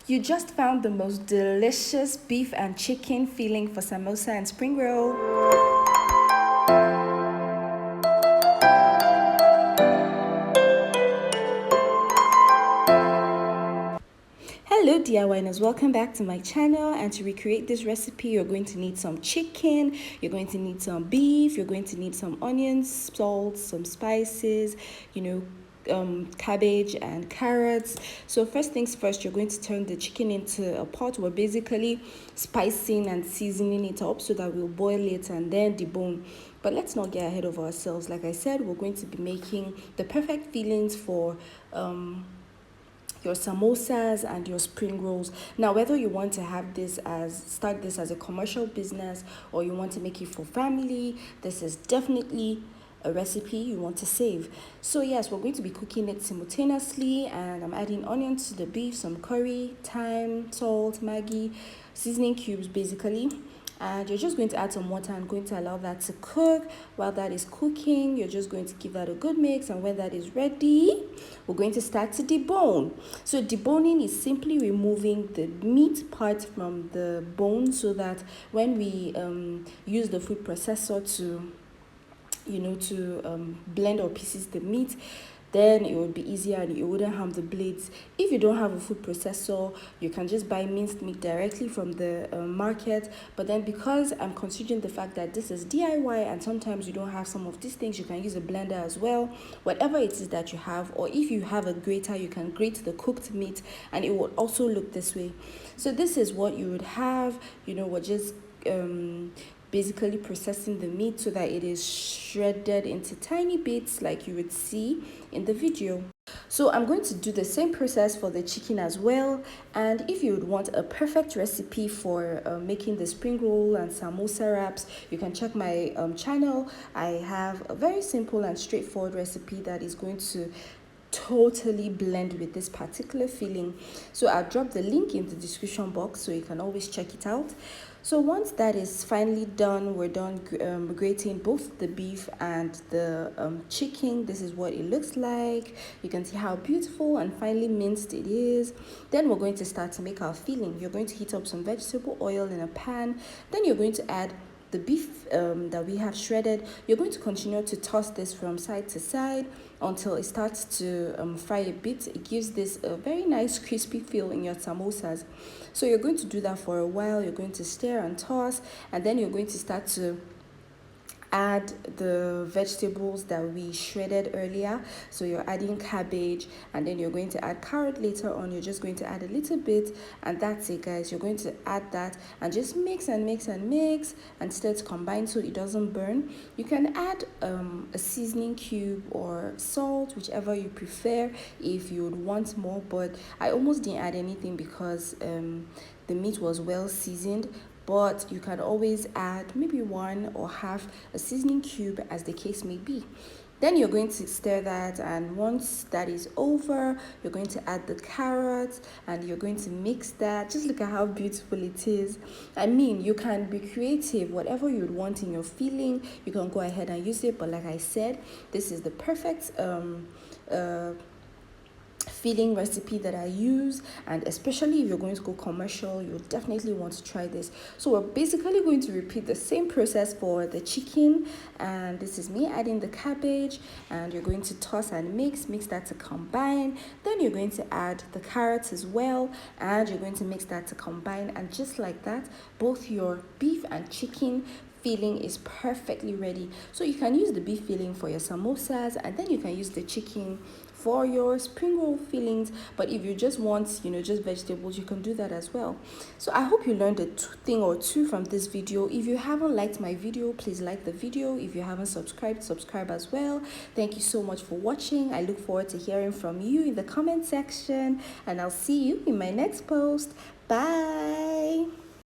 You just found the most delicious beef and chicken filling for samosa and spring roll. Hello DIYers, welcome back to my channel. And to recreate this recipe, you're going to need some chicken, you're going to need some beef, you're going to need some onions, salt, some spices, cabbage and carrots. So first things first, you're going to turn the chicken into a pot. We're basically spicing and seasoning it up so that we'll boil it and then debone. But let's not get ahead of ourselves. Like I said, we're going to be making the perfect fillings for your samosas and your spring rolls. Now, whether you want to start this as a commercial business or you want to make it for family, this is definitely a recipe you want to save. So yes, we're going to be cooking it simultaneously, and I'm adding onions to the beef, some curry, thyme, salt, Maggi, seasoning cubes basically. And you're just going to add some water and going to allow that to cook. While that is cooking, you're just going to give that a good mix, and when that is ready, we're going to start to debone. So deboning is simply removing the meat part from the bone so that when we use the food processor to blend or pieces the meat, then it would be easier and it wouldn't harm the blades. If you don't have a food processor, you can just buy minced meat directly from the market. But then, because I'm considering the fact that this is DIY and sometimes you don't have some of these things, you can use a blender as well. Whatever it is that you have, or if you have a grater, you can grate the cooked meat and it will also look this way. So this is what you would have. We're just basically processing the meat so that it is shredded into tiny bits like you would see in the video. So I'm going to do the same process for the chicken as well. And if you would want a perfect recipe for making the spring roll and samosa wraps, you can check my channel. I have a very simple and straightforward recipe that is going to totally blend with this particular filling. So I'll drop the link in the description box so you can always check it out. So once that is finally done, we're done grating both the beef and the chicken. This is what it looks like. You can see how beautiful and finely minced it is. Then we're going to start to make our filling. You're going to heat up some vegetable oil in a pan. Then you're going to add the beef that we have shredded. You're going to continue to toss this from side to side until it starts to fry a bit. It gives this a very nice crispy feel in your samosas. So you're going to do that for a while. You're going to stir and toss, and then you're going to start to add the vegetables that we shredded earlier. So you're adding cabbage, and then you're going to add carrot later on. You're just going to add a little bit, and that's it, guys. You're going to add that and just mix and mix and mix and stir to combine so it doesn't burn. You can add a seasoning cube or salt, whichever you prefer if you would want more, but I almost didn't add anything because the meat was well seasoned. But you can always add maybe one or half a seasoning cube, as the case may be. Then you're going to stir that, and once that is over, you're going to add the carrots and you're going to mix that. Just look at how beautiful it is. I mean, you can be creative. Whatever you want in your filling, you can go ahead and use it. But like I said, this is the perfect filling recipe that I use, and especially if you're going to go commercial, you'll definitely want to try this. So we're basically going to repeat the same process for the chicken, and this is me adding the cabbage, and you're going to toss and mix that to combine. Then you're going to add the carrots as well, and you're going to mix that to combine, and just like that, both your beef and chicken filling is perfectly ready. So you can use the beef filling for your samosas, and then you can use the chicken for your spring roll fillings. But if you just want just vegetables, you can do that as well. So I hope you learned a thing or two from this video. If you haven't liked my video, please like the video. If you haven't subscribed, subscribe as well. Thank you so much for watching. I look forward to hearing from you in the comment section, and I'll see you in my next post. Bye.